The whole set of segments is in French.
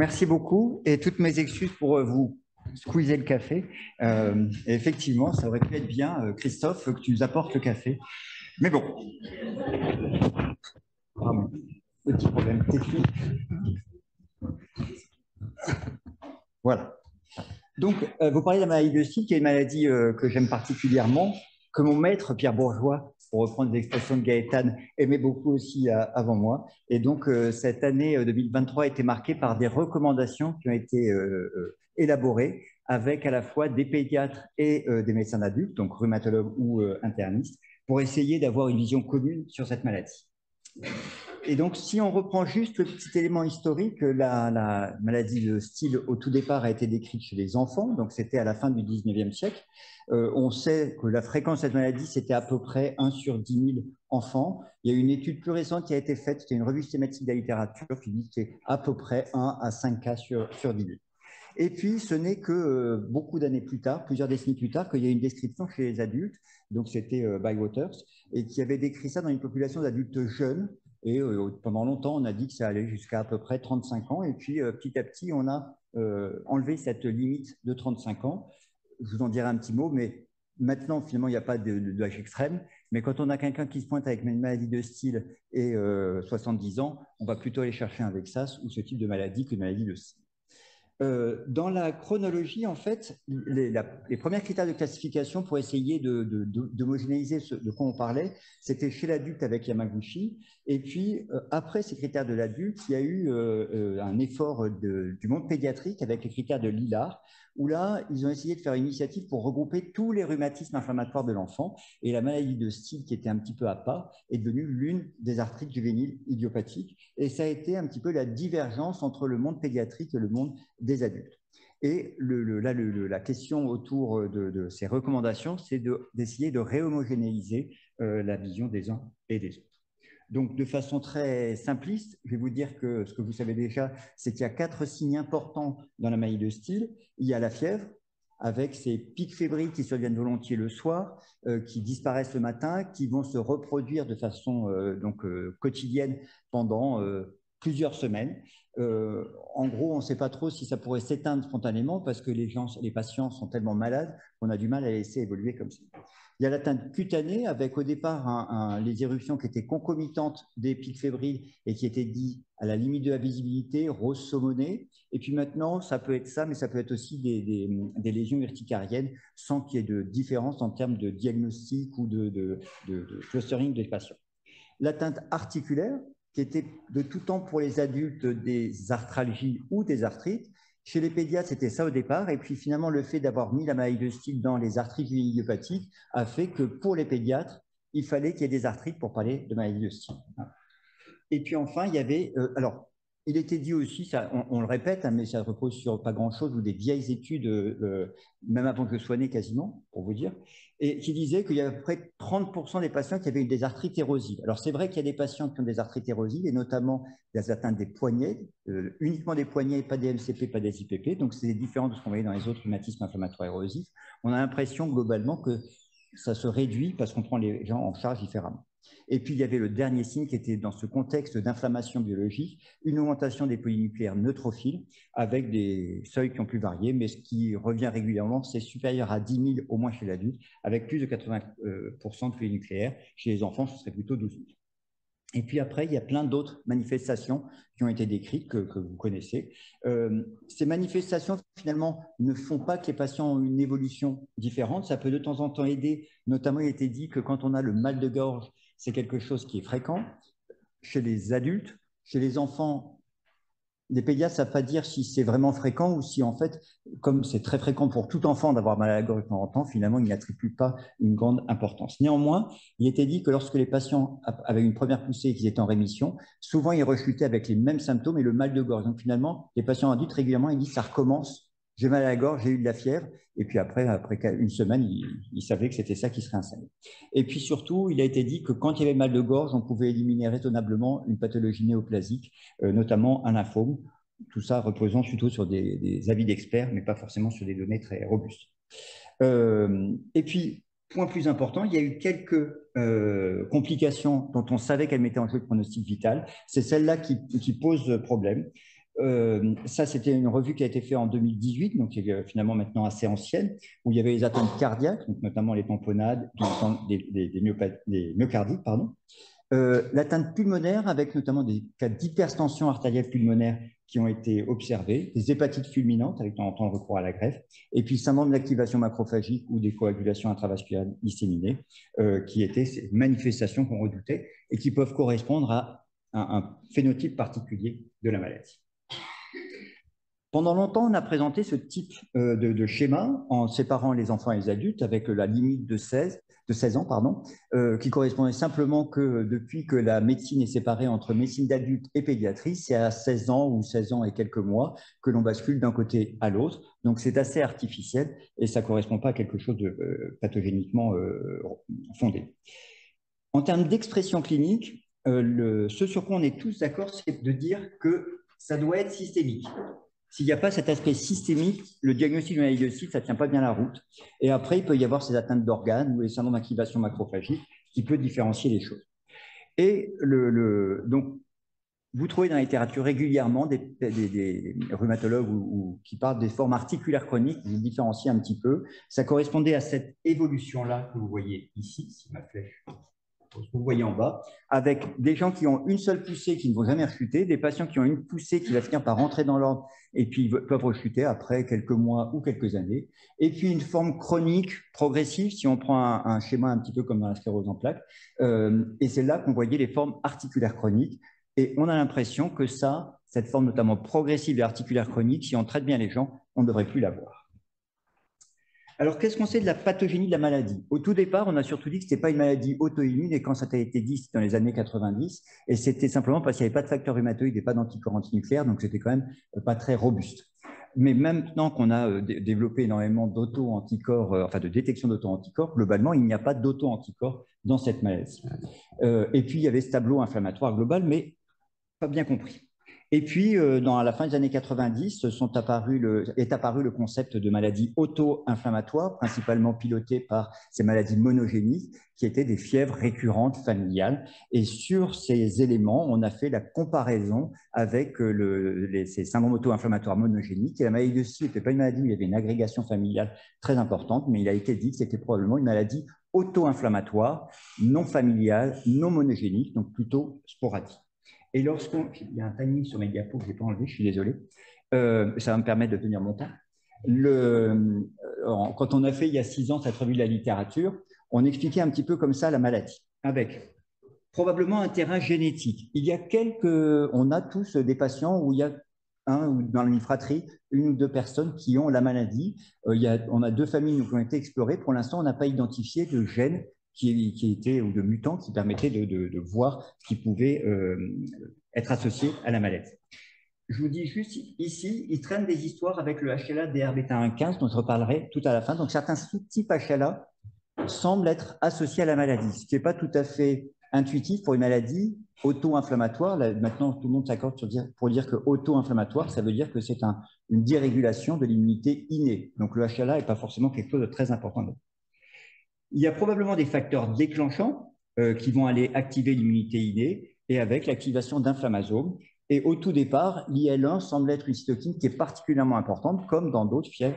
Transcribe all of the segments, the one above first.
merci beaucoup et toutes mes excuses pour vous squeezer le café. Et effectivement, ça aurait pu être bien, Christophe, que tu nous apportes le café. Mais bon, vraiment, petit problème technique. Voilà. Donc, vous parlez de la maladie de Still, qui est une maladie que j'aime particulièrement, que mon maître, Pierre Bourgeois, pour reprendre l'expression de Gaëtane, aimait beaucoup aussi avant moi. Et donc, cette année 2023 a été marquée par des recommandations qui ont été élaborées avec à la fois des pédiatres et des médecins adultes, donc rhumatologues ou internistes, pour essayer d'avoir une vision commune sur cette maladie. Et donc, si on reprend juste le petit élément historique, la maladie de Still, au tout départ, a été décrite chez les enfants, donc c'était à la fin du 19e siècle. On sait que la fréquence de cette maladie, c'était à peu près 1 sur 10 000 enfants. Il y a une étude plus récente qui a été faite, c'était une revue systématique de la littérature qui dit que c'est à peu près 1 à 5 cas sur 10 000. Et puis, ce n'est que beaucoup d'années plus tard, plusieurs décennies plus tard, qu'il y a une description chez les adultes, donc c'était Bywaters, et qui avait décrit ça dans une population d'adultes jeunes. Et pendant longtemps, on a dit que ça allait jusqu'à à peu près 35 ans. Et puis, petit à petit, on a enlevé cette limite de 35 ans. Je vous en dirai un petit mot, mais maintenant, finalement, il n'y a pas d'âge extrême. Mais quand on a quelqu'un qui se pointe avec une maladie de Still et 70 ans, on va plutôt aller chercher un VEXAS ou ce type de maladie qu'une maladie de Still. Dans la chronologie, en fait, les premiers critères de classification pour essayer d'homogénéiser de quoi on parlait, c'était chez l'adulte avec Yamaguchi. Et puis, après ces critères de l'adulte, il y a eu un effort du monde pédiatrique avec les critères de Lillard, où là, ils ont essayé de faire une initiative pour regrouper tous les rhumatismes inflammatoires de l'enfant. Et la maladie de Still, qui était un petit peu à part, est devenue l'une des arthrites juvéniles idiopathiques. Et ça a été un petit peu la divergence entre le monde pédiatrique et le monde des adultes. Et la question autour de ces recommandations, c'est d'essayer de réhomogénéiser la vision des uns et des autres. Donc, de façon très simpliste, je vais vous dire que ce que vous savez déjà, c'est qu'il y a 4 signes importants dans la maladie de Still. Il y a la fièvre, avec ces pics fébriles qui surviennent volontiers le soir, qui disparaissent le matin, qui vont se reproduire de façon quotidienne pendant plusieurs semaines. En gros, on ne sait pas trop si ça pourrait s'éteindre spontanément parce que les patients sont tellement malades qu'on a du mal à laisser évoluer comme ça. Il y a l'atteinte cutanée avec au départ les éruptions qui étaient concomitantes des pics fébriles et qui étaient dites à la limite de la visibilité, rose saumonée. Et puis maintenant, ça peut être ça, mais ça peut être aussi des lésions urticariennes sans qu'il y ait de différence en termes de diagnostic ou de clustering des patients. L'atteinte articulaire, qui était de tout temps pour les adultes des arthralgies ou des arthrites. Chez les pédiatres, c'était ça au départ. Et puis finalement, le fait d'avoir mis la maladie de Still dans les arthrites idiopathiques a fait que pour les pédiatres, il fallait qu'il y ait des arthrites pour parler de maladie de Still. Et puis enfin, il y avait, alors, il était dit aussi, ça, on le répète, hein, mais ça repose sur pas grand-chose ou des vieilles études, même avant que je sois né quasiment, pour vous dire, et qui disaient qu'il y a à peu près 30% des patients qui avaient des arthrites érosives. Alors c'est vrai qu'il y a des patients qui ont des arthrites érosives, et notamment des atteintes des poignets, uniquement des poignets, pas des MCP, pas des IPP, donc c'est différent de ce qu'on voyait dans les autres rhumatismes inflammatoires érosifs. On a l'impression globalement que ça se réduit parce qu'on prend les gens en charge différemment. Et puis, il y avait le dernier signe qui était dans ce contexte d'inflammation biologique, une augmentation des polynucléaires neutrophiles avec des seuils qui ont pu varier, mais ce qui revient régulièrement, c'est supérieur à 10 000 au moins chez l'adulte, avec plus de 80% de polynucléaires. Chez les enfants, ce serait plutôt 12 000. Et puis après, il y a plein d'autres manifestations qui ont été décrites, que vous connaissez. Ces manifestations, finalement, ne font pas que les patients ont une évolution différente. Ça peut de temps en temps aider. Notamment, il a été dit que quand on a le mal de gorge, c'est quelque chose qui est fréquent chez les adultes. Chez les enfants, les pédiatres ne savent pas dire si c'est vraiment fréquent ou si, en fait, comme c'est très fréquent pour tout enfant d'avoir mal à la gorge de temps en temps, finalement, il n'attribue pas une grande importance. Néanmoins, il était dit que lorsque les patients avaient une première poussée et qu'ils étaient en rémission, souvent, ils rechutaient avec les mêmes symptômes et le mal de gorge. Donc, finalement, les patients adultes, régulièrement, ils disent ça recommence. J'ai mal à la gorge, j'ai eu de la fièvre. Et puis après une semaine, ils savaient que c'était ça qui serait installé. Et puis surtout, il a été dit que quand il y avait mal de gorge, on pouvait éliminer raisonnablement une pathologie néoplasique, notamment un lymphome. Tout ça reposant plutôt sur des avis d'experts, mais pas forcément sur des données très robustes. Et puis, point plus important, il y a eu quelques complications dont on savait qu'elles mettaient en jeu le pronostic vital. C'est celle-là qui pose problème. Ça, c'était une revue qui a été faite en 2018, donc qui est finalement maintenant assez ancienne, où il y avait les atteintes cardiaques, donc notamment les tamponnades, des myocardites, pardon. L'atteinte pulmonaire, avec notamment des cas d'hypertension artérielle pulmonaire qui ont été observés, des hépatites fulminantes avec temps le recours à la greffe, et puis syndrome d'activation macrophagique ou des coagulations intravasculaires disséminées, qui étaient ces manifestations qu'on redoutait et qui peuvent correspondre à un phénotype particulier de la maladie. Pendant longtemps, on a présenté ce type de schéma en séparant les enfants et les adultes avec la limite de 16 ans, pardon, qui correspondait simplement que depuis que la médecine est séparée entre médecine d'adulte et pédiatrie, c'est à 16 ans ou 16 ans et quelques mois que l'on bascule d'un côté à l'autre. Donc c'est assez artificiel et ça ne correspond pas à quelque chose de pathogéniquement fondé. En termes d'expression clinique, ce sur quoi on est tous d'accord, c'est de dire que ça doit être systémique. S'il n'y a pas cet aspect systémique, le diagnostic de maladie de Site, ça ne tient pas bien la route. Et après, il peut y avoir ces atteintes d'organes ou les syndromes d'activation macrophagique qui peut différencier les choses. Et donc, vous trouvez dans la littérature régulièrement des rhumatologues qui parlent des formes articulaires chroniques, qui différencient un petit peu. Ça correspondait à cette évolution-là que vous voyez ici, si ma flèche vous voyez en bas, avec des gens qui ont une seule poussée qui ne vont jamais rechuter, des patients qui ont une poussée qui va finir par rentrer dans l'ordre et puis peuvent rechuter après quelques mois ou quelques années, et puis une forme chronique progressive, si on prend un schéma un petit peu comme dans la sclérose en plaques, et c'est là qu'on voyait les formes articulaires chroniques, et on a l'impression que cette forme notamment progressive et articulaire chronique, si on traite bien les gens, on ne devrait plus l'avoir. Alors, qu'est-ce qu'on sait de la pathogénie de la maladie? Au tout départ, on a surtout dit que ce n'était pas une maladie auto-immune, et quand ça a été dit, c'était dans les années 90, et c'était simplement parce qu'il n'y avait pas de facteur rhumatoïde et pas d'anticorps antinucléaires, donc c'était quand même pas très robuste. Mais maintenant qu'on a développé énormément d'auto-anticorps, enfin de détection d'auto-anticorps, globalement, il n'y a pas d'auto-anticorps dans cette maladie. Et puis, il y avait ce tableau inflammatoire global, mais pas bien compris. Et puis, dans la fin des années 90, est apparu le concept de maladie auto-inflammatoire, principalement pilotée par ces maladies monogéniques, qui étaient des fièvres récurrentes familiales. Et sur ces éléments, on a fait la comparaison avec ces syndromes auto-inflammatoires monogéniques. Et la maladie de Scie n'était pas une maladie où il y avait une agrégation familiale très importante, mais il a été dit que c'était probablement une maladie auto-inflammatoire, non familiale, non monogénique, donc plutôt sporadique. Et il y a un timing sur mes diapos que je n'ai pas enlevé, je suis désolé, ça va me permettre de tenir mon temps. Quand on a fait il y a 6 ans cette revue de la littérature, on expliquait un petit peu comme ça la maladie, avec probablement un terrain génétique. On a tous des patients où il y a dans une fratrie, 1 ou 2 personnes qui ont la maladie. On a 2 familles qui ont été explorées. Pour l'instant, on n'a pas identifié de gènes qui étaient, ou de mutants qui permettaient de voir ce qui pouvait être associé à la maladie. Je vous dis juste ici, ils traînent des histoires avec le HLA DR-bêta1-15 dont je reparlerai tout à la fin. Donc certains sous-types HLA semblent être associés à la maladie, ce qui n'est pas tout à fait intuitif pour une maladie auto-inflammatoire. Maintenant, tout le monde s'accorde pour dire que auto-inflammatoire, ça veut dire que c'est une dérégulation de l'immunité innée. Donc le HLA n'est pas forcément quelque chose de très important. Il y a probablement des facteurs déclenchants qui vont aller activer l'immunité innée et avec l'activation d'inflammasomes. Et au tout départ, l'IL-1 semble être une cytokine qui est particulièrement importante, comme dans d'autres fièvres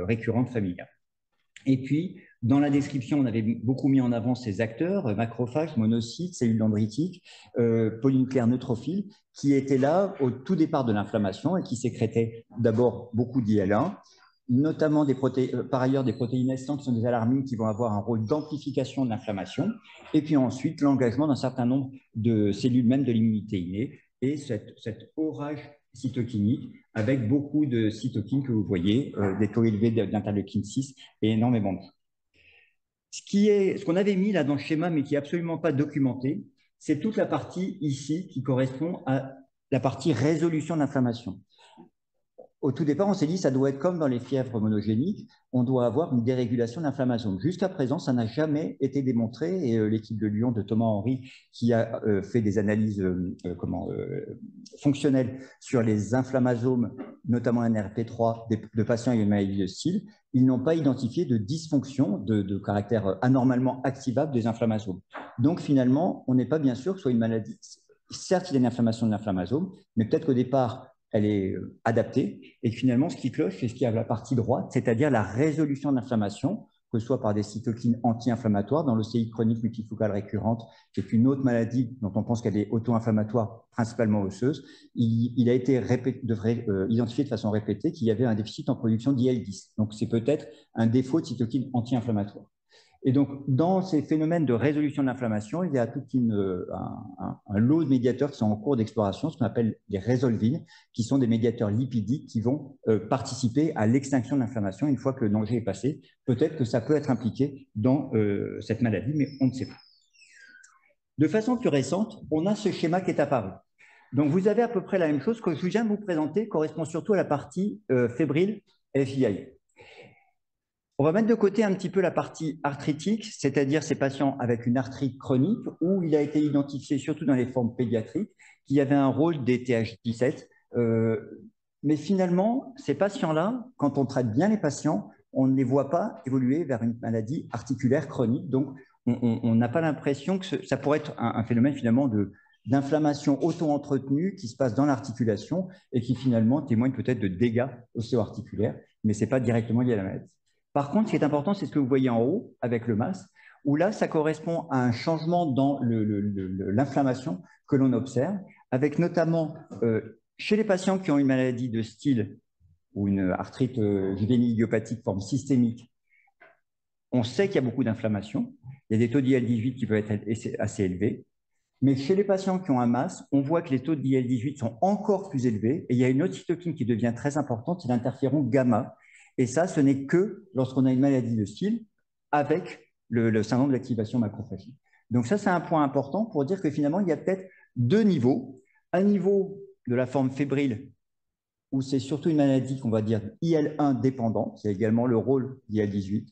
récurrentes familiales. Et puis, dans la description, on avait beaucoup mis en avant ces acteurs, macrophages, monocytes, cellules dendritiques, polynucléaires neutrophiles, qui étaient là au tout départ de l'inflammation et qui sécrétaient d'abord beaucoup d'IL-1, notamment par ailleurs des protéines S qui sont des alarmines qui vont avoir un rôle d'amplification de l'inflammation, et puis ensuite l'engagement d'un certain nombre de cellules même de l'immunité innée, et cet orage cytokinique avec beaucoup de cytokines que vous voyez, des taux élevés d'interleukine 6 et énormément de ce qu'on avait mis là dans le schéma, mais qui n'est absolument pas documenté, c'est toute la partie ici qui correspond à la partie résolution de l'inflammation. Au tout départ, on s'est dit que ça doit être comme dans les fièvres monogéniques, on doit avoir une dérégulation de l'inflammation. Jusqu'à présent, ça n'a jamais été démontré, et l'équipe de Lyon de Thomas Henry, qui a fait des analyses fonctionnelles sur les inflammasomes, notamment NRP3, de patients ayant une maladie de style, ils n'ont pas identifié de dysfonction de caractère anormalement activable des inflammasomes. Donc finalement, on n'est pas bien sûr que ce soit une maladie. Certes, il y a une inflammation de l'inflammasome, mais peut-être qu'au départ, elle est adaptée, et finalement, ce qui cloche, c'est ce qui est à la partie droite, c'est-à-dire la résolution de l'inflammation, que ce soit par des cytokines anti-inflammatoires dans l'ostéite chronique multifocale récurrente, qui est une autre maladie dont on pense qu'elle est auto-inflammatoire, principalement osseuse. Il a été identifié de façon répétée qu'il y avait un déficit en production d'IL-10. Donc, c'est peut-être un défaut de cytokines anti-inflammatoires. Et donc, dans ces phénomènes de résolution de l'inflammation, il y a tout un lot de médiateurs qui sont en cours d'exploration, ce qu'on appelle les résolvines, qui sont des médiateurs lipidiques qui vont participer à l'extinction de l'inflammation une fois que le danger est passé. Peut-être que ça peut être impliqué dans cette maladie, mais on ne sait pas. De façon plus récente, on a ce schéma qui est apparu. Donc, vous avez à peu près la même chose. Ce que je viens de vous présenter correspond surtout à la partie fébrile FIA. On va mettre de côté un petit peu la partie arthritique, c'est-à-dire ces patients avec une arthrite chronique, où il a été identifié, surtout dans les formes pédiatriques, qu'il y avait un rôle des TH17. Mais finalement, ces patients-là, quand on traite bien les patients, on ne les voit pas évoluer vers une maladie articulaire chronique. Donc, on n'a pas l'impression que ça pourrait être un phénomène finalement d'inflammation auto-entretenue qui se passe dans l'articulation et qui finalement témoigne peut-être de dégâts ostéo-articulaires, mais ce n'est pas directement lié à la maladie. Par contre, ce qui est important, c'est ce que vous voyez en haut avec le MAS, où là, ça correspond à un changement dans l'inflammation que l'on observe, avec notamment chez les patients qui ont une maladie de style ou une arthrite juvénile idiopathique forme systémique, on sait qu'il y a beaucoup d'inflammation. Il y a des taux d'IL-18 qui peuvent être assez élevés. Mais chez les patients qui ont un MAS, on voit que les taux d'IL-18 sont encore plus élevés. Et il y a une autre cytokine qui devient très importante, c'est l'interféron gamma. Et ça, ce n'est que lorsqu'on a une maladie de style avec le syndrome d'activation macrophagique. Donc ça, c'est un point important pour dire que finalement, il y a peut-être deux niveaux. Un niveau de la forme fébrile, où c'est surtout une maladie qu'on va dire IL-1 dépendante, c'est également le rôle d'IL-18,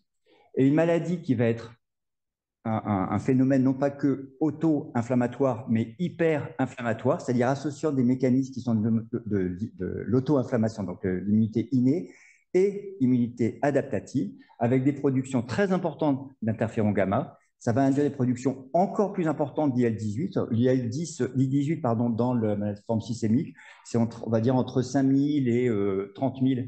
et une maladie qui va être un phénomène non pas que auto-inflammatoire, mais hyper-inflammatoire, c'est-à-dire associant des mécanismes qui sont de l'auto-inflammation, donc l'immunité innée et immunité adaptative, avec des productions très importantes d'interféron gamma. Ça va induire des productions encore plus importantes d'IL-18. L'IL-18, pardon, dans la forme systémique, c'est on va dire entre 5000 et 30 000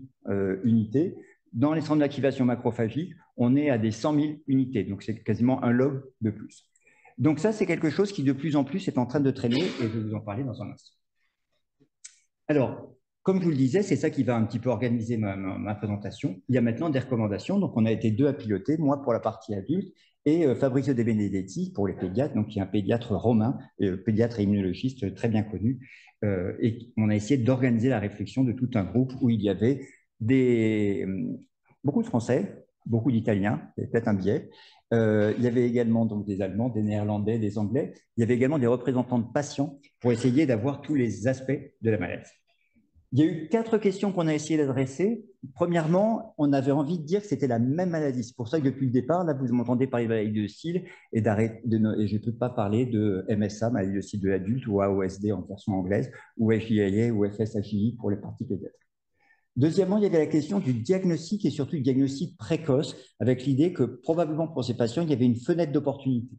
unités. Dans les centres d'activation macrophagique, on est à des 100 000 unités, donc c'est quasiment un log de plus. Donc ça, c'est quelque chose qui de plus en plus est en train de traîner, et je vais vous en parler dans un instant. Alors, comme je vous le disais, c'est ça qui va un petit peu organiser ma présentation. Il y a maintenant des recommandations, donc on a été deux à piloter, moi pour la partie adulte, et Fabrizio De Benedetti pour les pédiatres, donc qui est un pédiatre romain, pédiatre et immunologiste très bien connu, et on a essayé d'organiser la réflexion de tout un groupe où il y avait beaucoup de Français, beaucoup d'Italiens, il y avait peut-être un biais. Il y avait également donc des Allemands, des Néerlandais, des Anglais. Il y avait également des représentants de patients pour essayer d'avoir tous les aspects de la maladie. Il y a eu 4 questions qu'on a essayé d'adresser. Premièrement, on avait envie de dire que c'était la même maladie. C'est pour ça que depuis le départ, là, vous m'entendez parler de maladie de style et je ne peux pas parler de MSA, maladie de style de l'adulte, ou AOSD en version anglaise, ou FIAA ou FSHI pour les parties pédiatriques. Deuxièmement, il y avait la question du diagnostic et surtout du diagnostic précoce, avec l'idée que probablement pour ces patients, il y avait une fenêtre d'opportunité.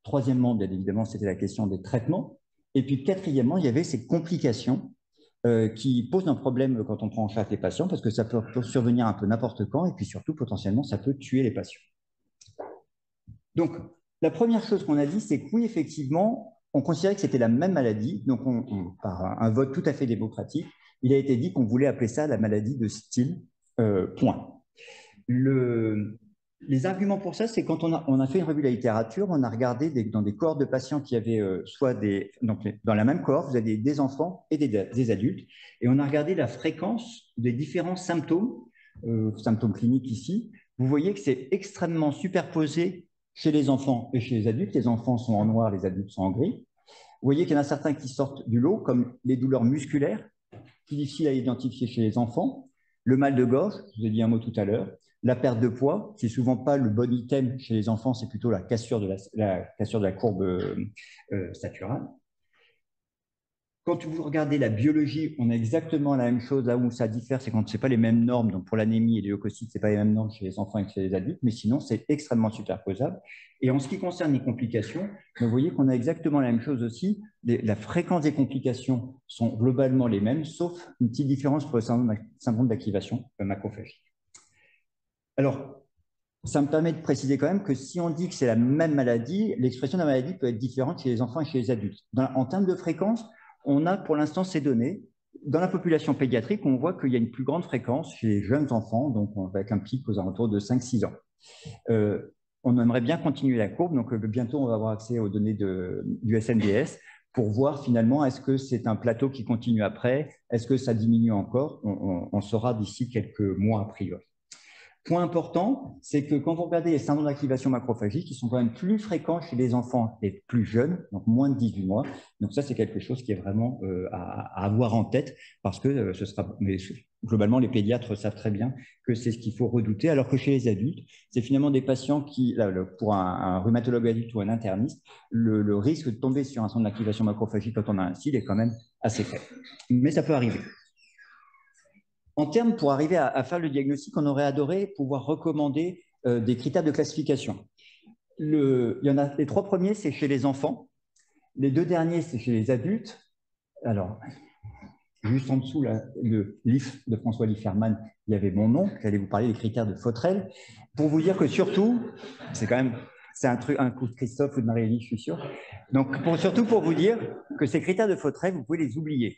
Troisièmement, bien évidemment, c'était la question des traitements. Et puis quatrièmement, il y avait ces complications qui posent un problème quand on prend en charge les patients, parce que ça peut survenir un peu n'importe quand, et puis surtout, potentiellement, ça peut tuer les patients. Donc, la première chose qu'on a dit, c'est que oui, effectivement, on considérait que c'était la même maladie, donc par un vote tout à fait démocratique, il a été dit qu'on voulait appeler ça la maladie de style, point. Les arguments pour ça, c'est quand on a fait une revue de la littérature, on a regardé dans des cohortes de patients qui avaient donc dans la même cohorte, vous avez des enfants et des adultes, et on a regardé la fréquence des différents symptômes, symptômes cliniques ici. Vous voyez que c'est extrêmement superposé chez les enfants et chez les adultes. Les enfants sont en noir, les adultes sont en gris. Vous voyez qu'il y en a certains qui sortent du lot, comme les douleurs musculaires, qui sont difficiles à identifier chez les enfants, le mal de gorge, je vous ai dit un mot tout à l'heure, la perte de poids, qui n'est souvent pas le bon item chez les enfants, c'est plutôt la cassure de la courbe staturale. Quand vous regardez la biologie, on a exactement la même chose. Là où ça diffère, c'est quand ce n'est pas les mêmes normes. Donc, pour l'anémie et les leucocytes, ce n'est pas les mêmes normes chez les enfants et chez les adultes, mais sinon, c'est extrêmement superposable. Et en ce qui concerne les complications, vous voyez qu'on a exactement la même chose aussi. La fréquence des complications sont globalement les mêmes, sauf une petite différence pour le syndrome d'activation macrophagique. Alors, ça me permet de préciser quand même que si on dit que c'est la même maladie, l'expression de la maladie peut être différente chez les enfants et chez les adultes. En termes de fréquence, on a pour l'instant ces données. Dans la population pédiatrique, on voit qu'il y a une plus grande fréquence chez les jeunes enfants, donc avec un pic aux alentours de 5-6 ans. On aimerait bien continuer la courbe, donc bientôt on va avoir accès aux données du SNDS pour voir finalement est-ce que c'est un plateau qui continue après, est-ce que ça diminue encore, on saura d'ici quelques mois a priori. Point important, c'est que quand vous regardez les syndromes d'activation macrophagique, ils sont quand même plus fréquents chez les enfants les plus jeunes, donc moins de 18 mois. Donc ça, c'est quelque chose qui est vraiment à avoir en tête parce que ce sera, mais globalement, les pédiatres savent très bien que c'est ce qu'il faut redouter, alors que chez les adultes, c'est finalement des patients qui, là, pour un rhumatologue adulte ou un interniste, le risque de tomber sur un syndrome d'activation macrophagique quand on a un CID est quand même assez faible. Mais ça peut arriver. En termes, pour arriver à faire le diagnostic, on aurait adoré pouvoir recommander des critères de classification. Il y en a, les 3 premiers, c'est chez les enfants. Les 2 derniers, c'est chez les adultes. Alors, juste en dessous, là, le livre de François Lieferman, il y avait mon nom. J'allais vous parler des critères de Fautrel. Pour vous dire que surtout, c'est quand même, c'est un coup de Christophe ou de Marie-Élie, je suis sûr. Donc, surtout pour vous dire que ces critères de Fautrel, vous pouvez les oublier.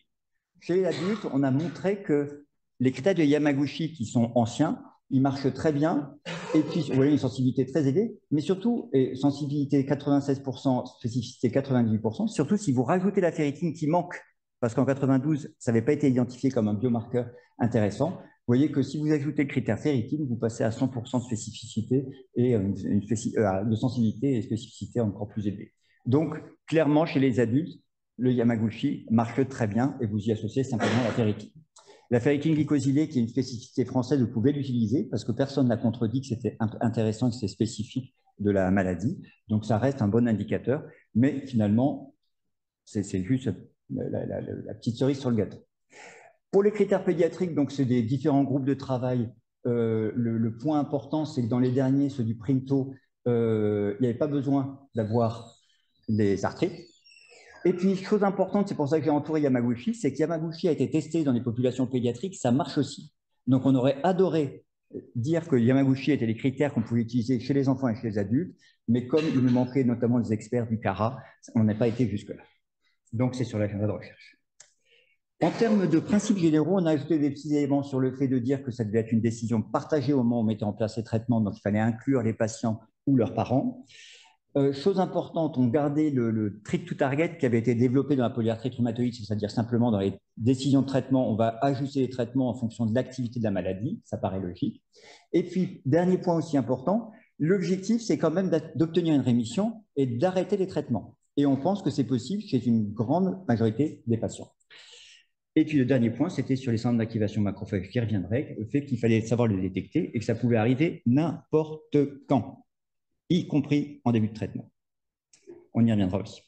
Chez les adultes, on a montré que les critères de Yamaguchi, qui sont anciens, ils marchent très bien. Et puis, vous voyez, une sensibilité très élevée, mais surtout, sensibilité 96%, spécificité 98%, surtout si vous rajoutez la ferritine qui manque, parce qu'en 92, ça n'avait pas été identifié comme un biomarqueur intéressant. Vous voyez que si vous ajoutez le critère ferritine, vous passez à 100% de spécificité et de sensibilité et spécificité encore plus élevée. Donc, clairement, chez les adultes, le Yamaguchi marche très bien et vous y associez simplement la ferritine. La ferritine glycosylée, qui est une spécificité française, vous pouvez l'utiliser parce que personne n'a contredit que c'était intéressant, que c'est spécifique de la maladie. Donc, ça reste un bon indicateur. Mais finalement, c'est juste la petite cerise sur le gâteau. Pour les critères pédiatriques, donc c'est des différents groupes de travail. Le point important, c'est que dans les derniers, ceux du Printo, il n'y avait pas besoin d'avoir des arthrites. Et puis, chose importante, c'est pour ça que j'ai entouré Yamaguchi, c'est que Yamaguchi a été testé dans les populations pédiatriques, ça marche aussi. Donc, on aurait adoré dire que Yamaguchi était les critères qu'on pouvait utiliser chez les enfants et chez les adultes, mais comme il nous manquait notamment des experts du CARA, on n'a pas été jusque-là. Donc, c'est sur l'agenda de recherche. En termes de principes généraux, on a ajouté des petits éléments sur le fait de dire que ça devait être une décision partagée au moment où on mettait en place les traitements, donc il fallait inclure les patients ou leurs parents. Chose importante, on gardait le treat to target qui avait été développé dans la polyarthrite rhumatoïde, c'est-à-dire simplement dans les décisions de traitement, on va ajuster les traitements en fonction de l'activité de la maladie, ça paraît logique. Et puis, dernier point aussi important, l'objectif, c'est quand même d'obtenir une rémission et d'arrêter les traitements. Et on pense que c'est possible chez une grande majorité des patients. Et puis le dernier point, c'était sur les centres d'activation macrophage qui reviendrait, le fait qu'il fallait savoir le détecter et que ça pouvait arriver n'importe quand, y compris en début de traitement. On y reviendra aussi.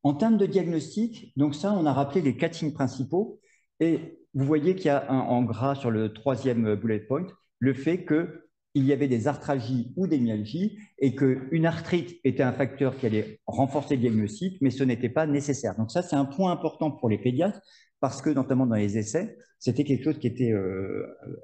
En termes de diagnostic, donc ça, on a rappelé les 4 signes principaux. Et vous voyez qu'il y a en gras sur le 3e bullet point, le fait qu'il y avait des arthralgies ou des myalgies et qu'une arthrite était un facteur qui allait renforcer le diagnostic, mais ce n'était pas nécessaire. Donc ça, c'est un point important pour les pédiatres parce que, notamment dans les essais, c'était quelque chose qui était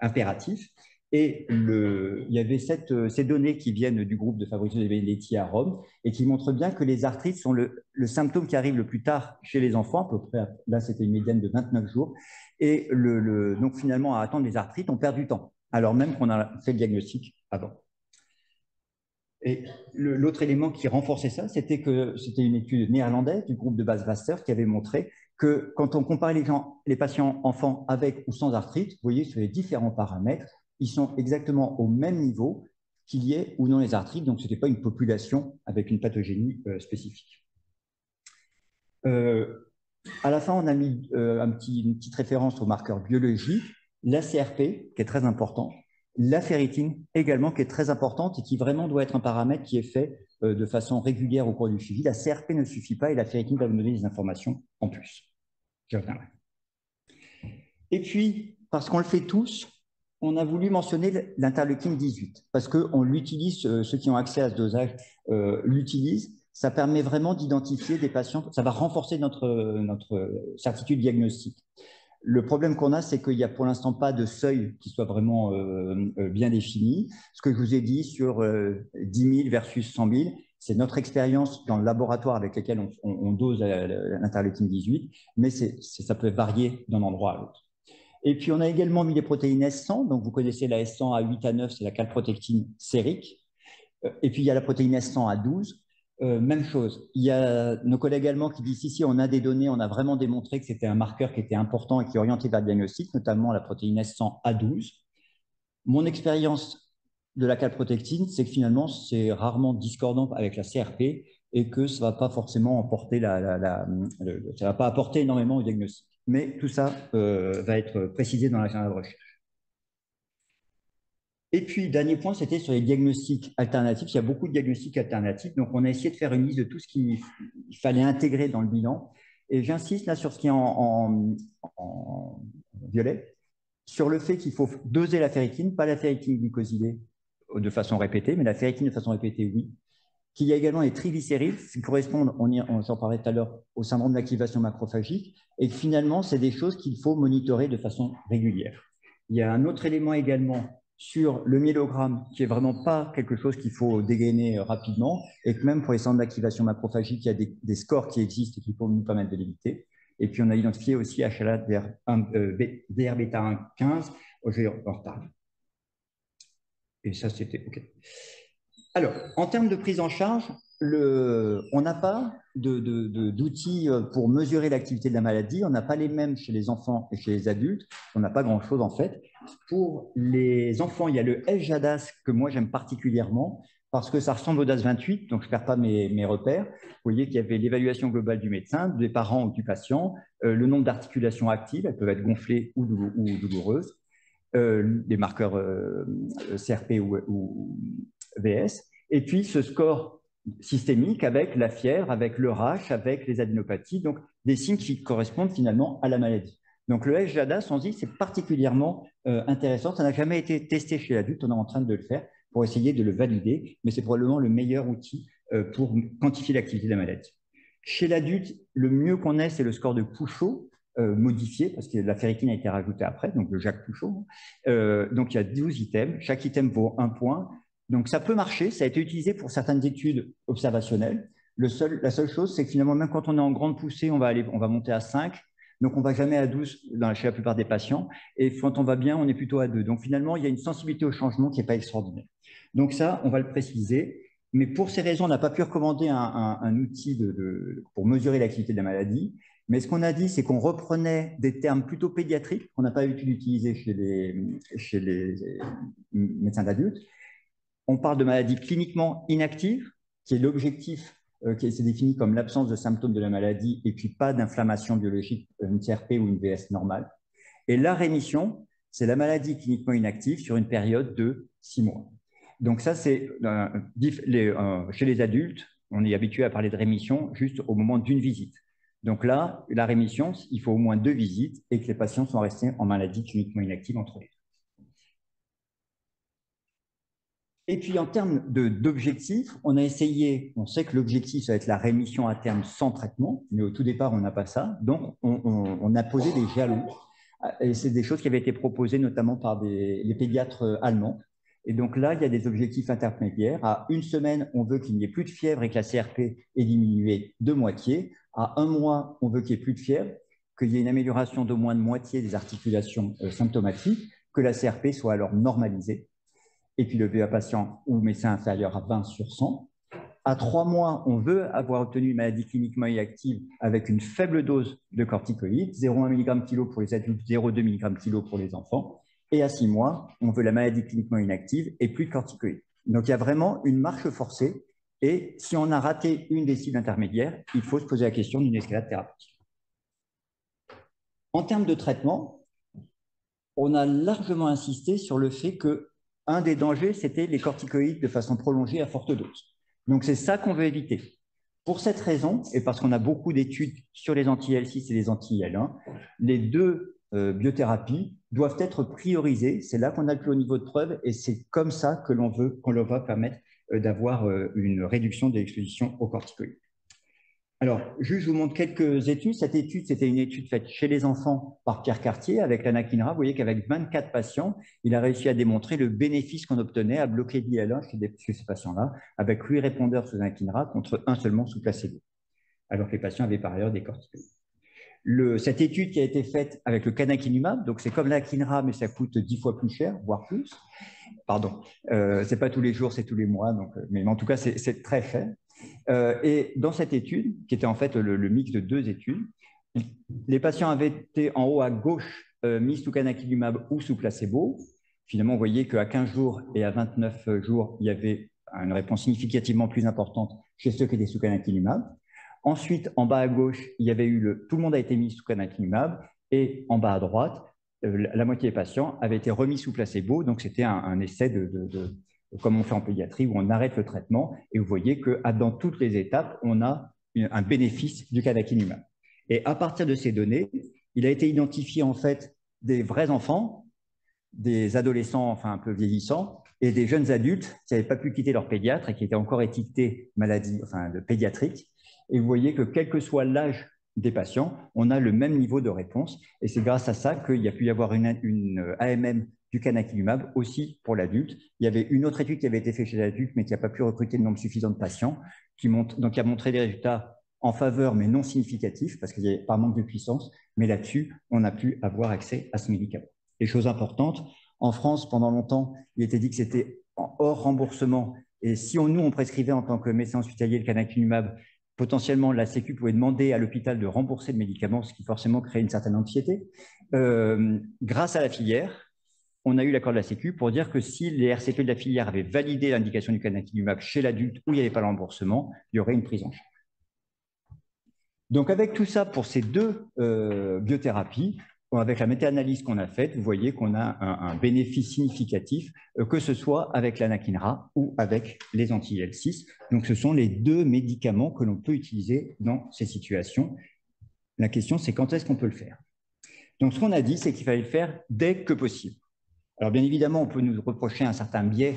impératif. Et il y avait ces données qui viennent du groupe de Fabrizio De Benedetti à Rome et qui montrent bien que les arthrites sont le symptôme qui arrive le plus tard chez les enfants, à peu près, là c'était une médiane de 29 jours, et donc finalement à attendre les arthrites, on perd du temps, alors même qu'on a fait le diagnostic avant. Et l'autre élément qui renforçait ça, c'était que c'était une étude néerlandaise du groupe de Bas-Wasser qui avait montré que quand on comparait les patients enfants avec ou sans arthrite, vous voyez sur les différents paramètres, ils sont exactement au même niveau qu'il y ait ou non les arthrites, donc ce n'était pas une population avec une pathogénie spécifique. À la fin, on a mis une petite référence aux marqueurs biologiques, la CRP, qui est très important, la ferritine également, qui est très importante et qui vraiment doit être un paramètre qui est fait de façon régulière au cours du suivi. La CRP ne suffit pas et la ferritine va vous donner des informations en plus. J'y reviendrai. Et puis, parce qu'on le fait tous, on a voulu mentionner l'interleukine 18, parce qu'on l'utilise, ceux qui ont accès à ce dosage l'utilisent. Ça permet vraiment d'identifier des patients, ça va renforcer notre certitude diagnostique. Le problème qu'on a, c'est qu'il n'y a pour l'instant pas de seuil qui soit vraiment bien défini. Ce que je vous ai dit sur 10 000 versus 100 000, c'est notre expérience dans le laboratoire avec lequel on dose l'interleukine 18, mais ça peut varier d'un endroit à l'autre. Et puis, on a également mis les protéines S100. Donc, vous connaissez la S100 à 8 à 9, c'est la calprotectine sérique. Et puis, il y a la protéine S100 à 12. Même chose. Il y a nos collègues allemands qui disent ici, on a des données, on a vraiment démontré que c'était un marqueur qui était important et qui orientait vers le diagnostic, notamment la protéine S100 à 12. Mon expérience de la calprotectine, c'est que finalement, c'est rarement discordant avec la CRP et que ça ne va pas forcément emporter ça va pas apporter énormément au diagnostic. Mais tout ça va être précisé dans l'agenda de recherche. Et puis, dernier point, c'était sur les diagnostics alternatifs. Il y a beaucoup de diagnostics alternatifs. Donc, on a essayé de faire une liste de tout ce qu'il fallait intégrer dans le bilan. Et j'insiste là sur ce qui est en violet, sur le fait qu'il faut doser la ferritine, pas la ferritine glycosylée de façon répétée, mais la ferritine de façon répétée, oui. Qu'il y a également les triglycérides qui correspondent, j'en parlais tout à l'heure, au syndrome d'activation macrophagique, et que finalement, c'est des choses qu'il faut monitorer de façon régulière. Il y a un autre élément également sur le myélogramme, qui est vraiment pas quelque chose qu'il faut dégainer rapidement, et que même pour les centres d'activation macrophagique, il y a des scores qui existent et qu'il faut nous permettre de l'éviter. Et puis, on a identifié aussi HLA DR-bêta 15, je vais en reparler. Et ça, c'était OK. Alors, en termes de prise en charge, on n'a pas d'outils pour mesurer l'activité de la maladie. On n'a pas les mêmes chez les enfants et chez les adultes. On n'a pas grand-chose en fait. Pour les enfants, il y a le SJADAS que moi j'aime particulièrement parce que ça ressemble au DAS28, donc je ne perds pas mes repères. Vous voyez qu'il y avait l'évaluation globale du médecin, des parents ou du patient, le nombre d'articulations actives, elles peuvent être gonflées ou douloureuses, des marqueurs CRP ou VS, et puis ce score systémique avec la fièvre, avec le rash, avec les adénopathies, donc des signes qui correspondent finalement à la maladie. Donc le SJADAS, on se dit, c'est particulièrement intéressant. Ça n'a jamais été testé chez l'adulte, on est en train de le faire pour essayer de le valider, mais c'est probablement le meilleur outil pour quantifier l'activité de la maladie. Chez l'adulte, le mieux qu'on ait, c'est le score de Pouchot, modifié, parce que la ferritine a été rajoutée après, donc de Jacques Pouchot. Donc il y a 12 items, chaque item vaut 1 point. Donc ça peut marcher, ça a été utilisé pour certaines études observationnelles. La seule chose, c'est que finalement, même quand on est en grande poussée, on va monter à 5. Donc on ne va jamais à 12 chez la plupart des patients. Et quand on va bien, on est plutôt à 2. Donc finalement, il y a une sensibilité au changement qui n'est pas extraordinaire. Donc ça, on va le préciser. Mais pour ces raisons, on n'a pas pu recommander un outil pour mesurer l'activité de la maladie. Mais ce qu'on a dit, c'est qu'on reprenait des termes plutôt pédiatriques qu'on n'a pas l'habitude d'utiliser chez les médecins d'adultes. On parle de maladie cliniquement inactive, qui est l'objectif qui s'est défini comme l'absence de symptômes de la maladie et puis pas d'inflammation biologique, une CRP ou une VS normale. Et la rémission, c'est la maladie cliniquement inactive sur une période de 6 mois. Donc ça, c'est chez les adultes, on est habitué à parler de rémission juste au moment d'une visite. Donc là, la rémission, il faut au moins 2 visites et que les patients sont restés en maladie cliniquement inactive entre les deux. Et puis en termes d'objectifs, on a essayé, on sait que l'objectif, ça va être la rémission à terme sans traitement, mais au tout départ, on n'a pas ça. Donc on a posé des jalons. Et c'est des choses qui avaient été proposées notamment par les pédiatres allemands. Et donc là, il y a des objectifs intermédiaires. À 1 semaine, on veut qu'il n'y ait plus de fièvre et que la CRP est diminuée de moitié. À 1 mois, on veut qu'il n'y ait plus de fièvre, qu'il y ait une amélioration d'au moins de moitié des articulations symptomatiques, que la CRP soit alors normalisée. Et puis le VA patient ou médecin inférieur à 20 sur 100. À 3 mois, on veut avoir obtenu une maladie cliniquement inactive avec une faible dose de corticoïdes, 0,1 mg/kg pour les adultes, 0,2 mg/kg pour les enfants. Et à 6 mois, on veut la maladie cliniquement inactive et plus de corticoïdes. Donc il y a vraiment une marche forcée. Et si on a raté une des cibles intermédiaires, il faut se poser la question d'une escalade thérapeutique. En termes de traitement, on a largement insisté sur le fait que un des dangers, c'était les corticoïdes de façon prolongée à forte dose. Donc, c'est ça qu'on veut éviter. Pour cette raison, et parce qu'on a beaucoup d'études sur les anti-IL-6 et les anti-IL-1, les deux biothérapies doivent être priorisées. C'est là qu'on a le plus haut niveau de preuve et c'est comme ça que qu'on leur va permettre d'avoir une réduction de l'exposition aux corticoïdes. Alors, juste, je vous montre quelques études. Cette étude, c'était une étude faite chez les enfants par Pierre Cartier avec l'anakinra. Vous voyez qu'avec 24 patients, il a réussi à démontrer le bénéfice qu'on obtenait à bloquer l'IL1 chez ces patients-là, avec 8 répondeurs sous anakinra contre un seulement sous placebo, alors que les patients avaient par ailleurs des corticoïdes. Cette étude qui a été faite avec le canakinumab, donc c'est comme l'anakinra, mais ça coûte 10 fois plus cher, voire plus. Pardon, c'est pas tous les jours, c'est tous les mois, donc, mais en tout cas, c'est très cher. Et dans cette étude, qui était en fait le mix de deux études, les patients avaient été en haut à gauche mis sous canakinumab ou sous placebo. Finalement, vous voyez qu'à 15 jours et à 29 jours, il y avait une réponse significativement plus importante chez ceux qui étaient sous canakinumab. Ensuite, en bas à gauche, il y avait tout le monde a été mis sous canakinumab et en bas à droite, la moitié des patients avaient été remis sous placebo. Donc, c'était un essai comme on fait en pédiatrie, où on arrête le traitement, et vous voyez que dans toutes les étapes, on a un bénéfice du canakinumab. Et à partir de ces données, il a été identifié en fait des vrais enfants, des adolescents, enfin un peu vieillissants, et des jeunes adultes qui n'avaient pas pu quitter leur pédiatre et qui étaient encore étiquetés maladie, enfin de pédiatrique. Et vous voyez que quel que soit l'âge des patients, on a le même niveau de réponse. Et c'est grâce à ça qu'il y a pu y avoir une AMM du canakinumab aussi pour l'adulte. Il y avait une autre étude qui avait été faite chez l'adulte, mais qui n'a pas pu recruter le nombre suffisant de patients, qui a montré des résultats en faveur, mais non significatifs, parce qu'il y avait par manque de puissance. Mais là-dessus, on a pu avoir accès à ce médicament. Et chose importante, en France, pendant longtemps, il était dit que c'était hors remboursement. Et si nous, on prescrivait en tant que médecin hospitalier le canakinumab, potentiellement, la Sécu pouvait demander à l'hôpital de rembourser le médicament, ce qui forcément crée une certaine anxiété. Grâce à la filière, on a eu l'accord de la Sécu pour dire que si les RCP de la filière avaient validé l'indication du canakinumab chez l'adulte où il n'y avait pas le remboursement, il y aurait une prise en charge. Donc, avec tout ça, pour ces deux biothérapies, avec la méta-analyse qu'on a faite, vous voyez qu'on a un bénéfice significatif, que ce soit avec l'anakinra ou avec les anti-IL-6. Donc, ce sont les deux médicaments que l'on peut utiliser dans ces situations. La question, c'est quand est-ce qu'on peut le faire? Donc, ce qu'on a dit, c'est qu'il fallait le faire dès que possible. Alors, bien évidemment, on peut nous reprocher un certain biais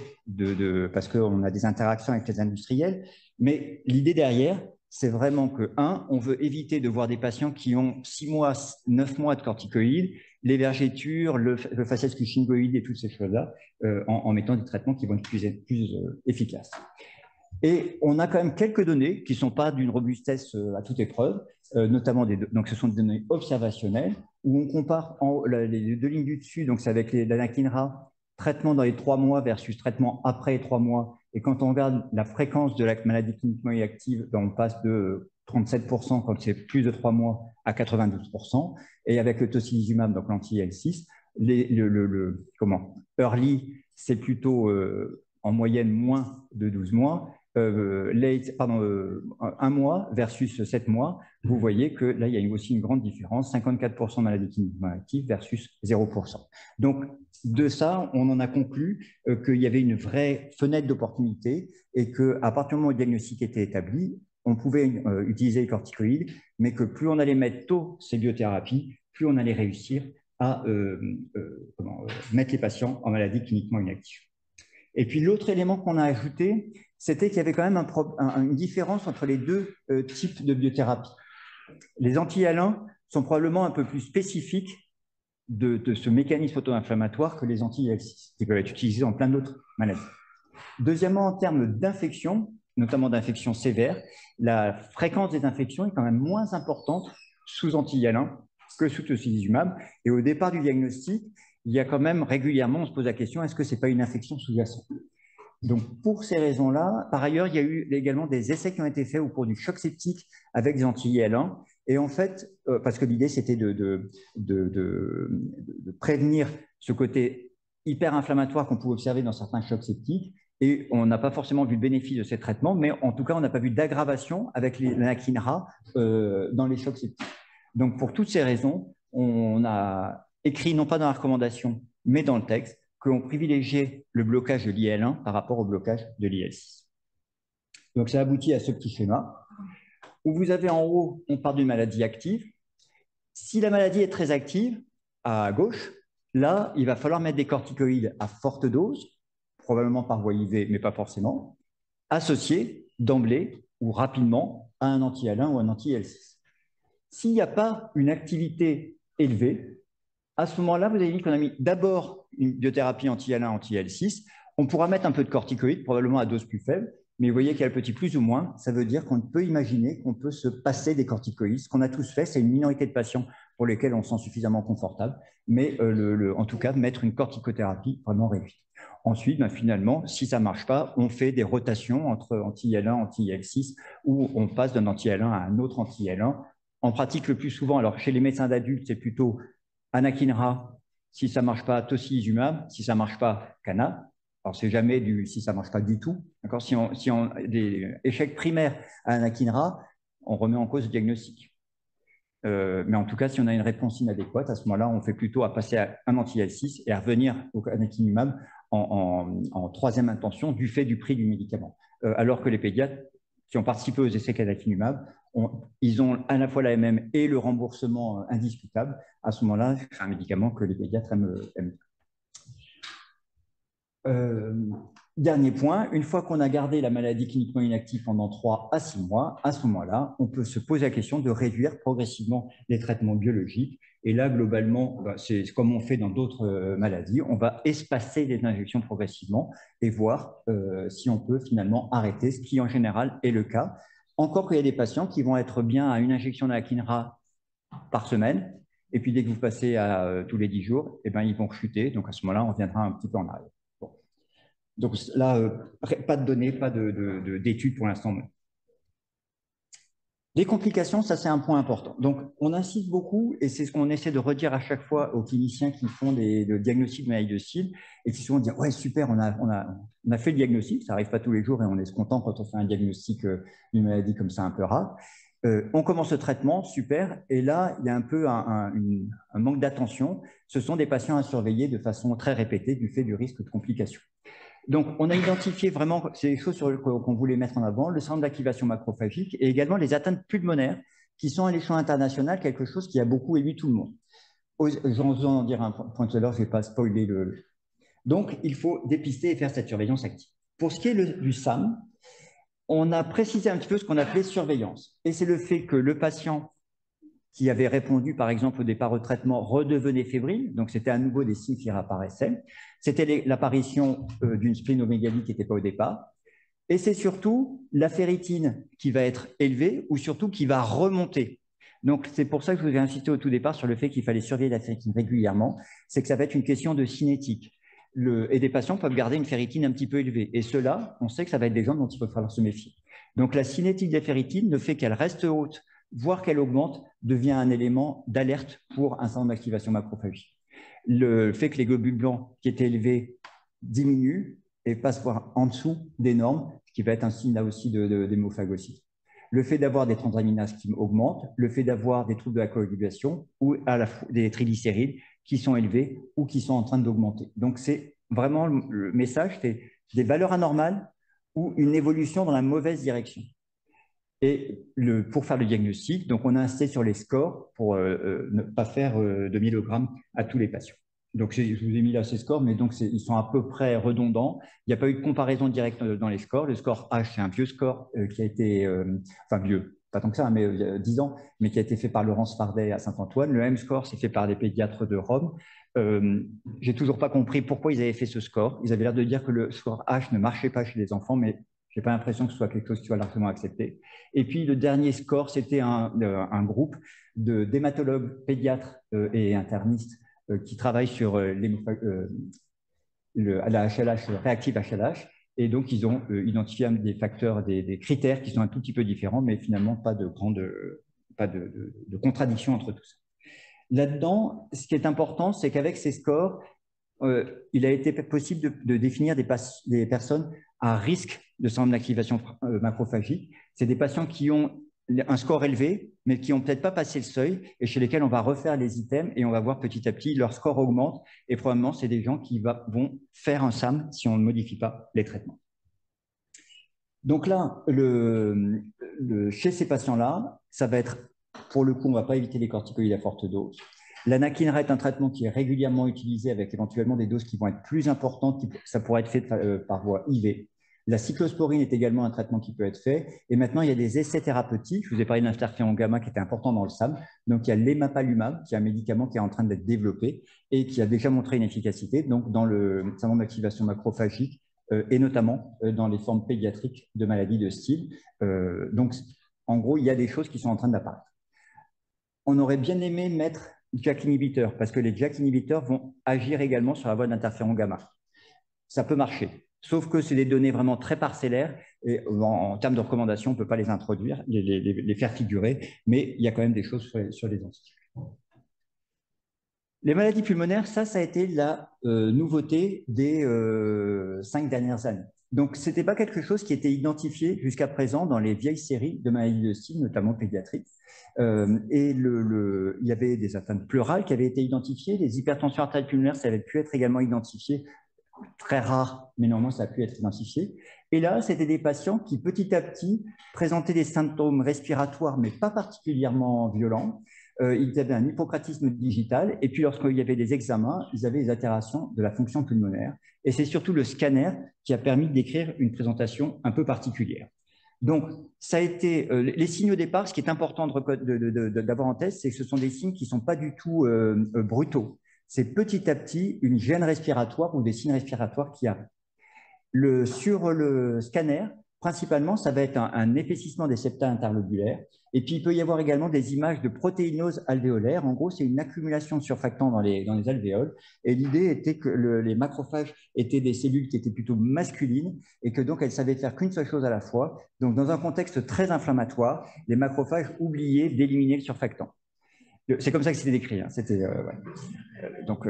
parce qu'on a des interactions avec les industriels, mais l'idée derrière, c'est vraiment que, on veut éviter de voir des patients qui ont 6 mois, 9 mois de corticoïdes, les vergétures, le faciès cushingoïde et toutes ces choses-là, en mettant des traitements qui vont être plus efficaces. Et on a quand même quelques données qui ne sont pas d'une robustesse à toute épreuve, notamment donc ce sont des données observationnelles, où on compare les deux lignes du dessus, donc c'est avec l'anakinra, traitement dans les 3 mois versus traitement après les 3 mois. Et quand on regarde la fréquence de la maladie cliniquement inactive, on passe de 37% quand c'est plus de 3 mois à 92%. Et avec le tocilizumab, donc l'anti-IL-6, early, c'est plutôt en moyenne moins de 12 mois. Un mois versus 7 mois, vous voyez que là, il y a aussi une grande différence, 54% de maladies cliniquement actives versus 0%. Donc, de ça, on en a conclu qu'il y avait une vraie fenêtre d'opportunité et qu'à partir du moment où le diagnostic était établi, on pouvait utiliser les corticoïdes, mais que plus on allait mettre tôt ces biothérapies, plus on allait réussir à mettre les patients en maladie cliniquement inactive. Et puis l'autre élément qu'on a ajouté, c'était qu'il y avait quand même une différence entre les deux types de biothérapie. Les anti-IL-1 sont probablement un peu plus spécifiques de ce mécanisme auto-inflammatoire que les anti-IL-6, qui peuvent être utilisés dans plein d'autres maladies. Deuxièmement, en termes d'infection, notamment d'infections sévères, la fréquence des infections est quand même moins importante sous anti-IL-1 que sous tocilizumab. Et au départ du diagnostic, il y a quand même régulièrement, on se pose la question, est-ce que ce n'est pas une infection sous-jacente? Donc, pour ces raisons-là, par ailleurs, il y a eu également des essais qui ont été faits au cours du choc septique avec des anti-IL-1. Et en fait, parce que l'idée, c'était de prévenir ce côté hyper-inflammatoire qu'on pouvait observer dans certains chocs septiques. Et on n'a pas forcément vu le bénéfice de ces traitements, mais en tout cas, on n'a pas vu d'aggravation avec l'anakinra dans les chocs septiques. Donc, pour toutes ces raisons, on a écrit, non pas dans la recommandation, mais dans le texte, qu'on privilégiait le blocage de l'IL1 par rapport au blocage de l'IL6. Donc, ça aboutit à ce petit schéma. où vous avez en haut, on parle d'une maladie active. Si la maladie est très active, à gauche, là, il va falloir mettre des corticoïdes à forte dose, probablement par voie IV, mais pas forcément, associés d'emblée ou rapidement à un anti-L1 ou un anti-L6. S'il n'y a pas une activité élevée, à ce moment-là, vous avez dit qu'on a mis d'abord une biothérapie anti-L1, anti-L6. On pourra mettre un peu de corticoïdes, probablement à dose plus faible, mais vous voyez qu'il y a le petit plus ou moins. Ça veut dire qu'on peut imaginer qu'on peut se passer des corticoïdes. Ce qu'on a tous fait, c'est une minorité de patients pour lesquels on se sent suffisamment confortable, mais en tout cas, mettre une corticothérapie vraiment réduite. Ensuite, ben, finalement, si ça ne marche pas, on fait des rotations entre anti-L1, anti-L6, où on passe d'un anti-L1 à un autre anti-L1. En pratique, le plus souvent, alors chez les médecins d'adultes, c'est plutôt anakinra, si ça ne marche pas, tocilizumab, si ça ne marche pas, cana. Alors, c'est jamais si ça ne marche pas du tout. Si on a des échecs primaires à anakinra, on remet en cause le diagnostic. Mais en tout cas, si on a une réponse inadéquate, à ce moment-là, on fait plutôt à passer à un anti-L6 et à revenir au anakinumab en troisième intention du fait du prix du médicament. Alors que les pédiatres qui ont participé aux essais anakinumab, ils ont à la fois la MM et le remboursement indiscutable. À ce moment-là, c'est un médicament que les pédiatres aiment. Dernier point, une fois qu'on a gardé la maladie cliniquement inactive pendant 3 à 6 mois, à ce moment-là, on peut se poser la question de réduire progressivement les traitements biologiques. Et là, globalement, c'est comme on fait dans d'autres maladies, on va espacer les injections progressivement et voir si on peut finalement arrêter, ce qui en général est le cas. Encore qu'il y a des patients qui vont être bien à une injection d'anakinra par semaine, et puis dès que vous passez à tous les 10 jours, eh ben, ils vont chuter. Donc à ce moment-là, on reviendra un petit peu en arrière. Donc là, pas de données, pas d'études pour l'instant. Les complications, ça c'est un point important. Donc on insiste beaucoup, et c'est ce qu'on essaie de redire à chaque fois aux cliniciens qui font le diagnostic de maladie de Steel, et qui souvent disent « Ouais, super, on a fait le diagnostic, ça n'arrive pas tous les jours, et on est content quand on fait un diagnostic d'une maladie comme ça un peu rare. On commence le traitement, super, et là, il y a un peu un manque d'attention. Ce sont des patients à surveiller de façon très répétée du fait du risque de complications. Donc, on a identifié vraiment, c'est les choses qu'on voulait mettre en avant, le syndrome d'activation macrophagique et également les atteintes pulmonaires qui sont à l'échelon international quelque chose qui a beaucoup ému tout le monde. J'en vais en dire un point tout à l'heure, je ne vais pas spoiler le. Donc, il faut dépister et faire cette surveillance active. Pour ce qui est du SAM, on a précisé un petit peu ce qu'on appelait surveillance. Et c'est le fait que le patient qui avait répondu, par exemple, au départ au traitement, redevenait fébrile. Donc, c'était à nouveau des signes qui réapparaissaient. C'était l'apparition d'une splénomégalie qui n'était pas au départ. Et c'est surtout la ferritine qui va être élevée ou surtout qui va remonter. Donc, c'est pour ça que je vous ai insisté au tout départ sur le fait qu'il fallait surveiller la ferritine régulièrement. C'est que ça va être une question de cinétique. Et des patients peuvent garder une ferritine un petit peu élevée. Et ceux-là, on sait que ça va être des gens dont il va falloir se méfier. Donc, la cinétique des ferritines, le fait qu'elle reste haute, voire qu'elle augmente, devient un élément d'alerte pour un syndrome d'activation macrophagique. Le fait que les globules blancs qui étaient élevés diminuent et passent voir en dessous des normes, ce qui va être un signe là aussi d'hémophagocyte. Le fait d'avoir des transaminases qui augmentent, le fait d'avoir des troubles de la coagulation ou des triglycérides qui sont élevés ou qui sont en train d'augmenter. Donc, c'est vraiment le message, c'est des valeurs anormales ou une évolution dans la mauvaise direction. Et pour faire le diagnostic, donc on a insisté sur les scores pour ne pas faire de 1000 mg à tous les patients. Donc, je vous ai mis là ces scores, mais donc ils sont à peu près redondants. Il n'y a pas eu de comparaison directe dans les scores. Le score H, c'est un vieux score qui a été, enfin vieux, pas tant que ça, mais il y a 10 ans, mais qui a été fait par Laurence Fardet à Saint-Antoine. Le M score, c'est fait par des pédiatres de Rome. J'ai toujours pas compris pourquoi ils avaient fait ce score. Ils avaient l'air de dire que le score H ne marchait pas chez les enfants, mais je n'ai pas l'impression que ce soit quelque chose qui soit largement accepté. Et puis, le dernier score, c'était un groupe d'hématologues, pédiatres et internistes qui travaillent sur la HLH, réactive HLH. Et donc, ils ont identifié des facteurs, des critères qui sont un tout petit peu différents, mais finalement, pas de contradiction entre tout ça. Là-dedans, ce qui est important, c'est qu'avec ces scores, il a été possible de définir des personnes à risque de syndrome d'activation macrophagique. C'est des patients qui ont un score élevé, mais qui n'ont peut-être pas passé le seuil, et chez lesquels on va refaire les items, et on va voir petit à petit, leur score augmente, et probablement, c'est des gens qui vont faire un SAM si on ne modifie pas les traitements. Donc là, chez ces patients-là, ça va être, pour le coup, on ne va pas éviter les corticoïdes à forte dose. L'anakinra est un traitement qui est régulièrement utilisé avec éventuellement des doses qui vont être plus importantes, ça pourrait être fait par voie IV. La cyclosporine est également un traitement qui peut être fait. Et maintenant, il y a des essais thérapeutiques. Je vous ai parlé de l'interféron gamma qui était important dans le SAM. Donc, il y a l'emapalumab, qui est un médicament qui est en train d'être développé et qui a déjà montré une efficacité donc, dans le syndrome d'activation macrophagique et notamment dans les formes pédiatriques de maladies de Steele. Donc, en gros, il y a des choses qui sont en train d'apparaître. On aurait bien aimé mettre JAK inhibiteurs parce que les JAK inhibiteurs vont agir également sur la voie d'interféron gamma. Ça peut marcher, sauf que c'est des données vraiment très parcellaires et en termes de recommandations, on ne peut pas les introduire, les faire figurer, mais il y a quand même des choses sur les anticorps. Les maladies pulmonaires, ça a été la nouveauté des 5 dernières années. Donc, ce n'était pas quelque chose qui était identifié jusqu'à présent dans les vieilles séries de maladies de Steele, notamment pédiatriques. Il y avait des atteintes pleurales qui avaient été identifiées, les hypertensions artérielles pulmonaires, ça avait pu être également identifié, très rare, mais normalement, ça a pu être identifié. Et là, c'était des patients qui, petit à petit, présentaient des symptômes respiratoires, mais pas particulièrement violents. Ils avaient un hypocratisme digital, et puis lorsqu'il y avait des examens, ils avaient des altérations de la fonction pulmonaire. Et c'est surtout le scanner qui a permis d'écrire une présentation un peu particulière. Donc, ça a été les signes au départ. Ce qui est important d'avoir en tête, c'est que ce sont des signes qui ne sont pas du tout brutaux. C'est petit à petit une gêne respiratoire ou des signes respiratoires qui arrivent. Sur le scanner, principalement, ça va être un épaississement des septa interlobulaires. Et puis, il peut y avoir également des images de protéinose alvéolaire. En gros, c'est une accumulation de surfactants dans les alvéoles. Et l'idée était que les macrophages étaient des cellules qui étaient plutôt masculines et que donc elles savaient faire qu'une seule chose à la fois. Donc, dans un contexte très inflammatoire, les macrophages oubliaient d'éliminer le surfactant. C'est comme ça que c'était décrit. Hein. Donc,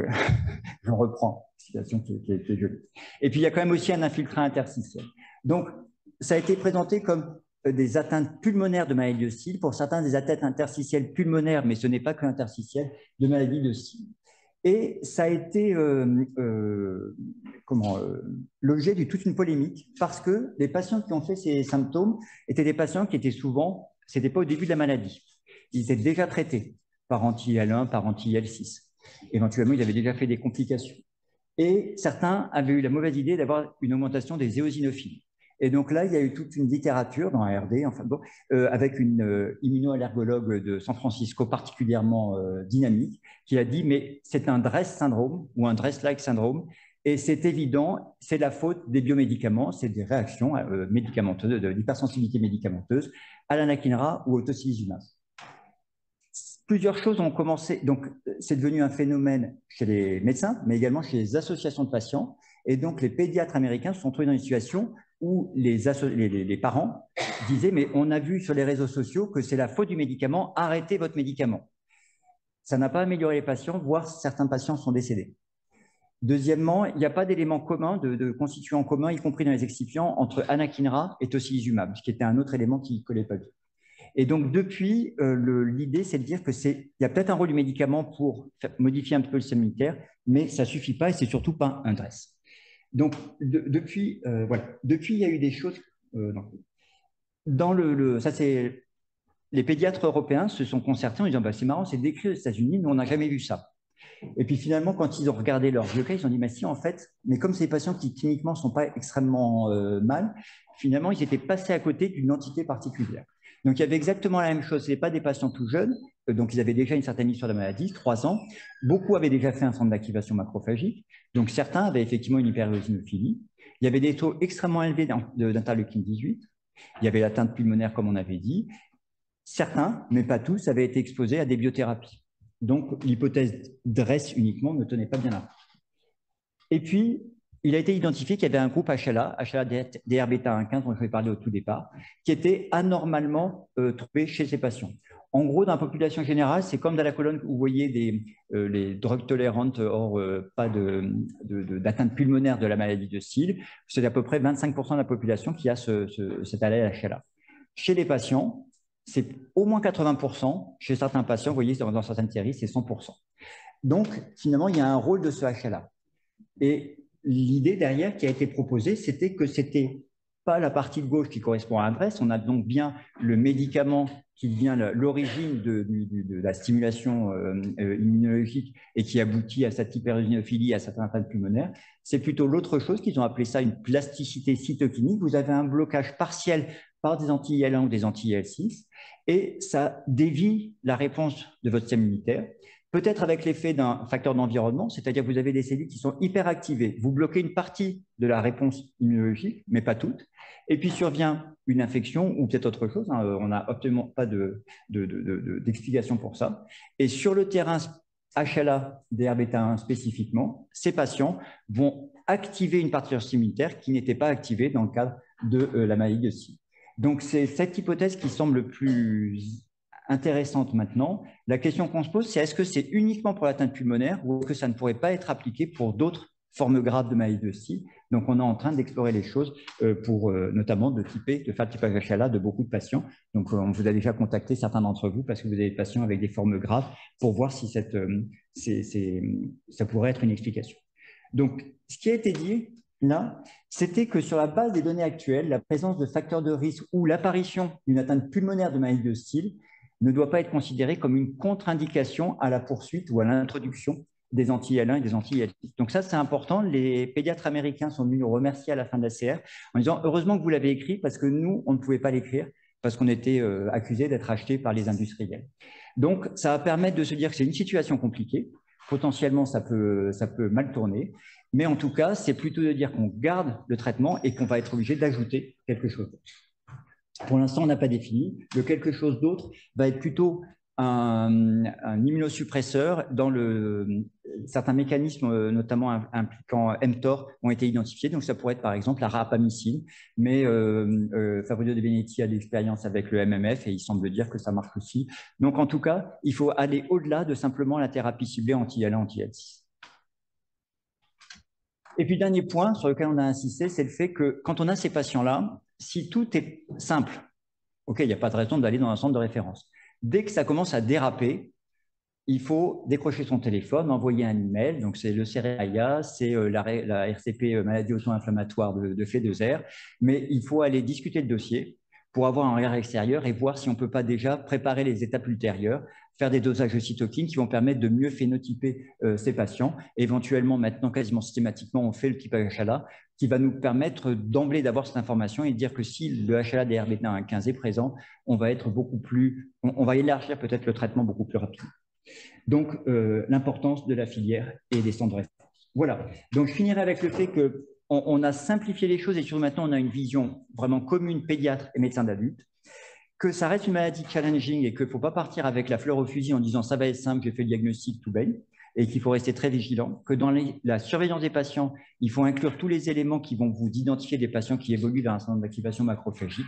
je reprends, citation qui est jolie. Et puis, il y a quand même aussi un infiltrant interstitiel. Donc, ça a été présenté comme des atteintes pulmonaires de maladies de Steele, pour certains des atteintes interstitielles pulmonaires, mais ce n'est pas que interstitiel, de maladies de Steele. Et ça a été l'objet de toute une polémique, parce que les patients qui ont fait ces symptômes étaient des patients qui étaient souvent, ce n'était pas au début de la maladie, ils étaient déjà traités par anti-IL1, par anti-IL6. Éventuellement, ils avaient déjà fait des complications. Et certains avaient eu la mauvaise idée d'avoir une augmentation des éosinophiles. Et donc là, il y a eu toute une littérature dans la RD, enfin bon, avec une immunoallergologue de San Francisco particulièrement dynamique, qui a dit, mais c'est un DRESS syndrome ou un DRESS-like syndrome, et c'est évident, c'est la faute des biomédicaments, c'est des réactions médicamenteuses, de l'hypersensibilité médicamenteuse à l'anakinra ou au tocilizumab. Plusieurs choses ont commencé, donc c'est devenu un phénomène chez les médecins, mais également chez les associations de patients. Et donc les pédiatres américains se sont trouvés dans une situation où les parents disaient, mais on a vu sur les réseaux sociaux que c'est la faute du médicament, arrêtez votre médicament. Ça n'a pas amélioré les patients, voire certains patients sont décédés. Deuxièmement, il n'y a pas d'éléments communs, de constituants communs, y compris dans les excipients, entre anakinra et tocilizumab, ce qui était un autre élément qui ne collait pas bien. Et donc, depuis, l'idée, c'est de dire qu'il y a peut-être un rôle du médicament pour modifier un petit peu le système immunitaire, mais ça ne suffit pas et c'est surtout pas un DRESS. Donc, depuis, il y a eu des choses. Ça, c'est les pédiatres européens se sont concertés en disant bah, c'est marrant, c'est décrit aux États-Unis, nous, on n'a jamais vu ça. Et puis finalement, quand ils ont regardé leur vieux cas, ils ont dit, mais si, en fait, mais comme ces patients qui cliniquement ne sont pas extrêmement mal, finalement, ils étaient passés à côté d'une entité particulière. Donc, il y avait exactement la même chose. Ce n'est pas des patients tout jeunes, donc ils avaient déjà une certaine histoire de maladie, 3 ans. Beaucoup avaient déjà fait un centre d'activation macrophagique. Donc, certains avaient effectivement une hyperéosinophilie. Il y avait des taux extrêmement élevés d'interleukine 18. Il y avait l'atteinte pulmonaire, comme on avait dit. Certains, mais pas tous, avaient été exposés à des biothérapies. Donc, l'hypothèse DRESS uniquement ne tenait pas bien là. Et puis, il a été identifié qu'il y avait un groupe HLA DR-bêta 1,15, dont je vais parler au tout départ, qui était anormalement trouvé chez ces patients. En gros, dans la population générale, c'est comme dans la colonne où vous voyez les drogues tolérantes, or pas d'atteinte pulmonaire de la maladie de Steele. C'est à peu près 25% de la population qui a cet allèle HLA. Chez les patients, c'est au moins 80%. Chez certains patients, vous voyez, dans certaines séries, c'est 100%. Donc, finalement, il y a un rôle de ce HLA. Et l'idée derrière qui a été proposée, c'était que c'était pas la partie de gauche qui correspond à un Brest. On a donc bien le médicament qui devient l'origine de la stimulation immunologique et qui aboutit à cette hyperéosinophilie, à cette atteinte pulmonaire. C'est plutôt l'autre chose qu'ils ont appelé ça une plasticité cytokinique. Vous avez un blocage partiel par des anti-IL1 ou des anti-IL6 et ça dévie la réponse de votre système immunitaire. Peut-être avec l'effet d'un facteur d'environnement, c'est-à-dire que vous avez des cellules qui sont hyperactivées. Vous bloquez une partie de la réponse immunologique, mais pas toute. Et puis survient une infection ou peut-être autre chose. On n'a absolument pas d'explication pour ça. Et sur le terrain HLA, DR-bêta1 spécifiquement, ces patients vont activer une partie de leur système immunitaire qui n'était pas activée dans le cadre de la maladie de Syl. Donc c'est cette hypothèse qui semble le plus intéressante maintenant. La question qu'on se pose, c'est est-ce que c'est uniquement pour l'atteinte pulmonaire ou est-ce que ça ne pourrait pas être appliqué pour d'autres formes graves de maladie de Syl? Donc, on est en train d'explorer les choses pour notamment de faire le typage HLA de beaucoup de patients. Donc, on vous a déjà contacté certains d'entre vous parce que vous avez des patients avec des formes graves pour voir si ça pourrait être une explication. Donc, ce qui a été dit là, c'était que sur la base des données actuelles, la présence de facteurs de risque ou l'apparition d'une atteinte pulmonaire de maladie de Syl ne doit pas être considérée comme une contre-indication à la poursuite ou à l'introduction des anti-IL1 et des anti-IL6. Donc ça, c'est important. Les pédiatres américains sont venus nous remercier à la fin de la CR en disant « Heureusement que vous l'avez écrit parce que nous, on ne pouvait pas l'écrire parce qu'on était accusés d'être achetés par les industriels. » Donc, ça va permettre de se dire que c'est une situation compliquée. Potentiellement, ça peut mal tourner. Mais en tout cas, c'est plutôt de dire qu'on garde le traitement et qu'on va être obligé d'ajouter quelque chose. Pour l'instant, on n'a pas défini. Le quelque chose d'autre va être plutôt un immunosuppresseur dans certains mécanismes, notamment impliquant mTOR, ont été identifiés. Donc, ça pourrait être par exemple la rapamycine, mais Fabrizio De Benetti a l'expérience avec le MMF et il semble dire que ça marche aussi. Donc, en tout cas, il faut aller au-delà de simplement la thérapie ciblée anti-IL1, anti-IL6. Et puis, dernier point sur lequel on a insisté, c'est le fait que quand on a ces patients-là, si tout est simple, OK, il n'y a pas de raison d'aller dans un centre de référence. Dès que ça commence à déraper, il faut décrocher son téléphone, envoyer un email. Donc, c'est le CREAIA, c'est la RCP, maladie auto-inflammatoire de F2R. Mais il faut aller discuter le dossier pour avoir un regard extérieur et voir si on ne peut pas déjà préparer les étapes ultérieures, faire des dosages de cytokines qui vont permettre de mieux phénotyper ces patients. Éventuellement, maintenant, quasiment systématiquement, on fait le typage HLA qui va nous permettre d'emblée d'avoir cette information et de dire que si le HLA DR-bêta 15 est présent, on va être beaucoup plus, on va élargir peut-être le traitement beaucoup plus rapidement. Donc, l'importance de la filière et des centres de référence. Voilà. Donc, je finirai avec le fait qu'on a simplifié les choses et surtout maintenant, on a une vision vraiment commune, pédiatre et médecin d'adultes, que ça reste une maladie challenging et qu'il ne faut pas partir avec la fleur au fusil en disant ça va être simple, j'ai fait le diagnostic, tout baigne, et qu'il faut rester très vigilant, que dans la surveillance des patients, il faut inclure tous les éléments qui vont vous identifier des patients qui évoluent vers un centre d'activation macrophagique,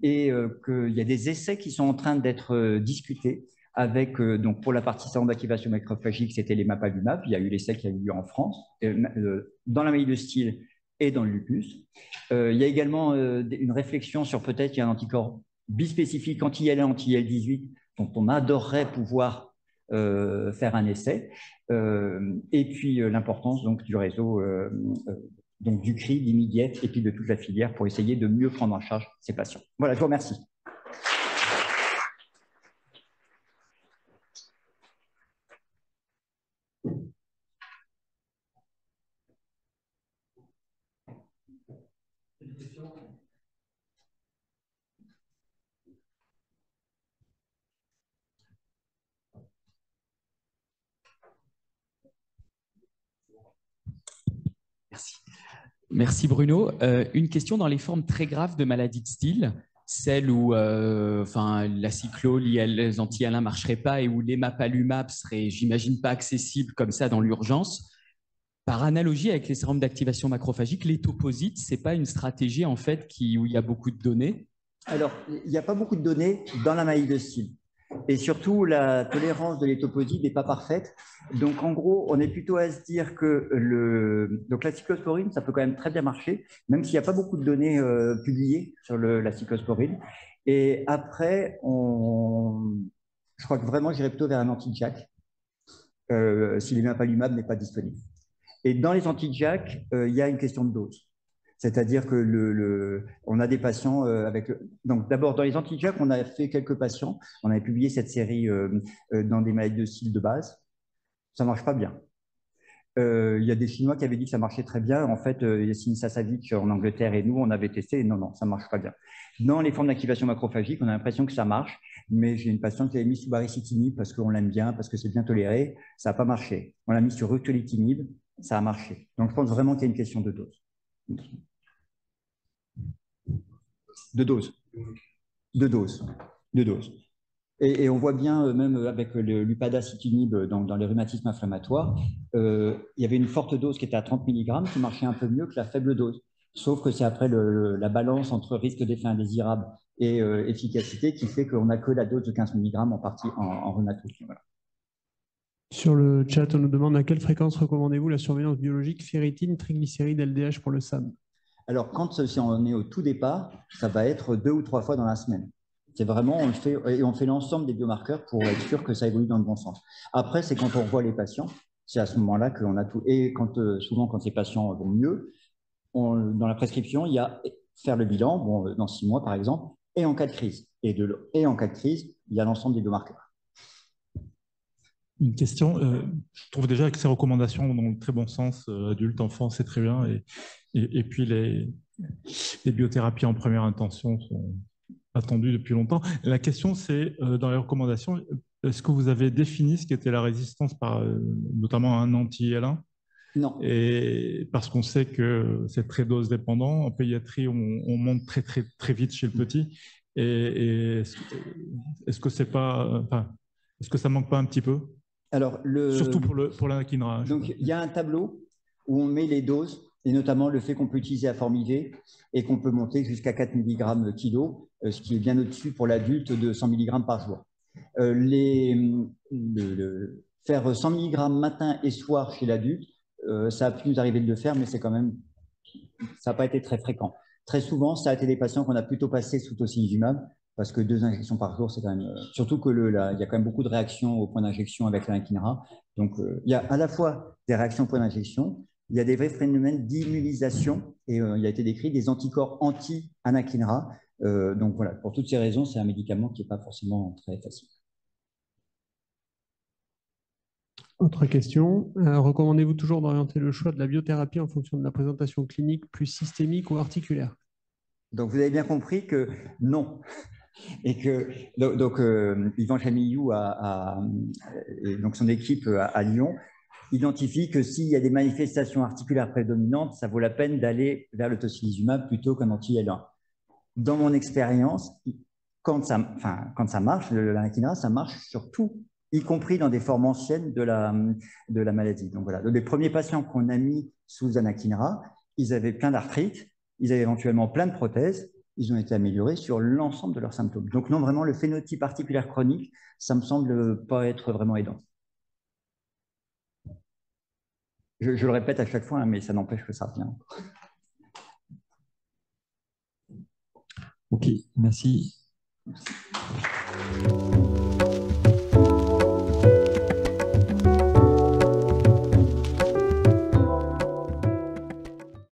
et qu'il y a des essais qui sont en train d'être discutés avec, donc pour la partie centre d'activation macrophagique, c'était les mapalumab. Il y a eu l'essai qui a eu lieu en France, dans la maladie de Still et dans le lupus. Il y a également une réflexion sur peut-être qu'il y a un anticorps bispécifique anti-IL1, anti-IL18, dont on adorerait pouvoir faire un essai. Et puis l'importance donc du réseau, donc du CRI, d'Immediate et puis de toute la filière pour essayer de mieux prendre en charge ces patients. Voilà, je vous remercie. Merci. Merci Bruno. Une question dans les formes très graves de maladie de Still, celle où la cyclo, les anti-IL1 ne marcheraient pas et où l'emapalumab serait, j'imagine, pas accessible comme ça dans l'urgence. Par analogie avec les syndromes d'activation macrophagique, l'étoposite, ce n'est pas une stratégie en fait où il y a beaucoup de données? Alors, il n'y a pas beaucoup de données dans la maladie de Still. Et surtout, la tolérance de l'étoposite n'est pas parfaite. Donc, en gros, on est plutôt à se dire que donc la cyclosporine, ça peut quand même très bien marcher, même s'il n'y a pas beaucoup de données publiées sur la cyclosporine. Et après, je crois que vraiment, j'irais plutôt vers un anti-JAK si l'emapalumab n'est pas disponible. Et dans les anti-JAK, il y a une question de dose. C'est-à-dire que on a des patients avec... Donc d'abord, dans les anti-JAK, on a fait quelques patients. On avait publié cette série dans des maladies de style de base. Ça ne marche pas bien. Il y a des Chinois qui avaient dit que ça marchait très bien. En fait, Yassine Sassavic en Angleterre et nous, on avait testé et non, ça ne marche pas bien. Dans les formes d'activation macrophagique, on a l'impression que ça marche, mais j'ai une patiente qui avait mis sous baricitinib parce qu'on l'aime bien, parce que c'est bien toléré. Ça n'a pas marché. On l'a mis sur ruxolitinib, ça a marché. Donc, je pense vraiment qu'il y a une question de dose. De dose. De dose. De dose. Et on voit bien, même avec l'upadacitinib dans les rhumatismes inflammatoires, il y avait une forte dose qui était à 30 mg qui marchait un peu mieux que la faible dose. Sauf que c'est après la balance entre risque d'effet indésirable et efficacité qui fait qu'on n'a que la dose de 15 mg en partie en rhumatologie. Voilà. Sur le chat, on nous demande à quelle fréquence recommandez-vous la surveillance biologique ferritine, triglycérides, LDH pour le SAM? Alors, si on est au tout départ, ça va être 2 ou 3 fois dans la semaine. C'est vraiment, on fait l'ensemble des biomarqueurs pour être sûr que ça évolue dans le bon sens. Après, c'est quand on revoit les patients, c'est à ce moment-là qu'on a tout. Et souvent, quand ces patients vont mieux, dans la prescription, il y a faire le bilan, dans 6 mois par exemple, et en cas de crise. Et en cas de crise, il y a l'ensemble des biomarqueurs. Une question, je trouve déjà que ces recommandations vont dans le très bon sens, adulte, enfant, c'est très bien. Et puis les biothérapies en première intention sont attendues depuis longtemps. La question, c'est, dans les recommandations, est-ce que vous avez défini ce qu'était la résistance, notamment à un anti-IL1? Non. Et parce qu'on sait que c'est très dose dépendant. En pédiatrie, on monte très, très, très vite chez le petit. Et est-ce que c'est pas... Enfin, est-ce que ça manque pas un petit peu? Alors, surtout pour l'anakinra. Donc, il y a un tableau où on met les doses, et notamment le fait qu'on peut utiliser à forme IV et qu'on peut monter jusqu'à 4 mg kilo, ce qui est bien au-dessus pour l'adulte de 100 mg par jour. Faire 100 mg matin et soir chez l'adulte, ça a pu nous arriver de le faire, mais c'est quand même, ça n'a pas été très fréquent. Très souvent, ça a été des patients qu'on a plutôt passé sous tocilizumab, parce que 2 injections par jour, c'est quand même... surtout qu'il y a quand même beaucoup de réactions au point d'injection avec l'anakinra. Donc, il y a à la fois des réactions au point d'injection, il y a des vrais phénomènes d'immunisation, et il a été décrit des anticorps anti-anakinra. Donc voilà, pour toutes ces raisons, c'est un médicament qui n'est pas forcément très facile. Autre question, recommandez-vous toujours d'orienter le choix de la biothérapie en fonction de la présentation clinique plus systémique ou articulaire? Donc, vous avez bien compris que non. Et que Yvan Chamillou et donc son équipe à Lyon identifie que s'il y a des manifestations articulaires prédominantes, ça vaut la peine d'aller vers le tocilizumab plutôt qu'un anti-IL1. Dans mon expérience, quand ça marche, l'anakinra, ça marche sur tout, y compris dans des formes anciennes de la maladie. Donc voilà, les premiers patients qu'on a mis sous anakinra, ils avaient plein d'arthrite, ils avaient éventuellement plein de prothèses, ils ont été améliorés sur l'ensemble de leurs symptômes. Donc non, vraiment, le phénotype articulaire chronique, ça me semble pas être vraiment aidant. Je le répète à chaque fois, hein, mais ça n'empêche que ça revient. Ok, merci. Merci.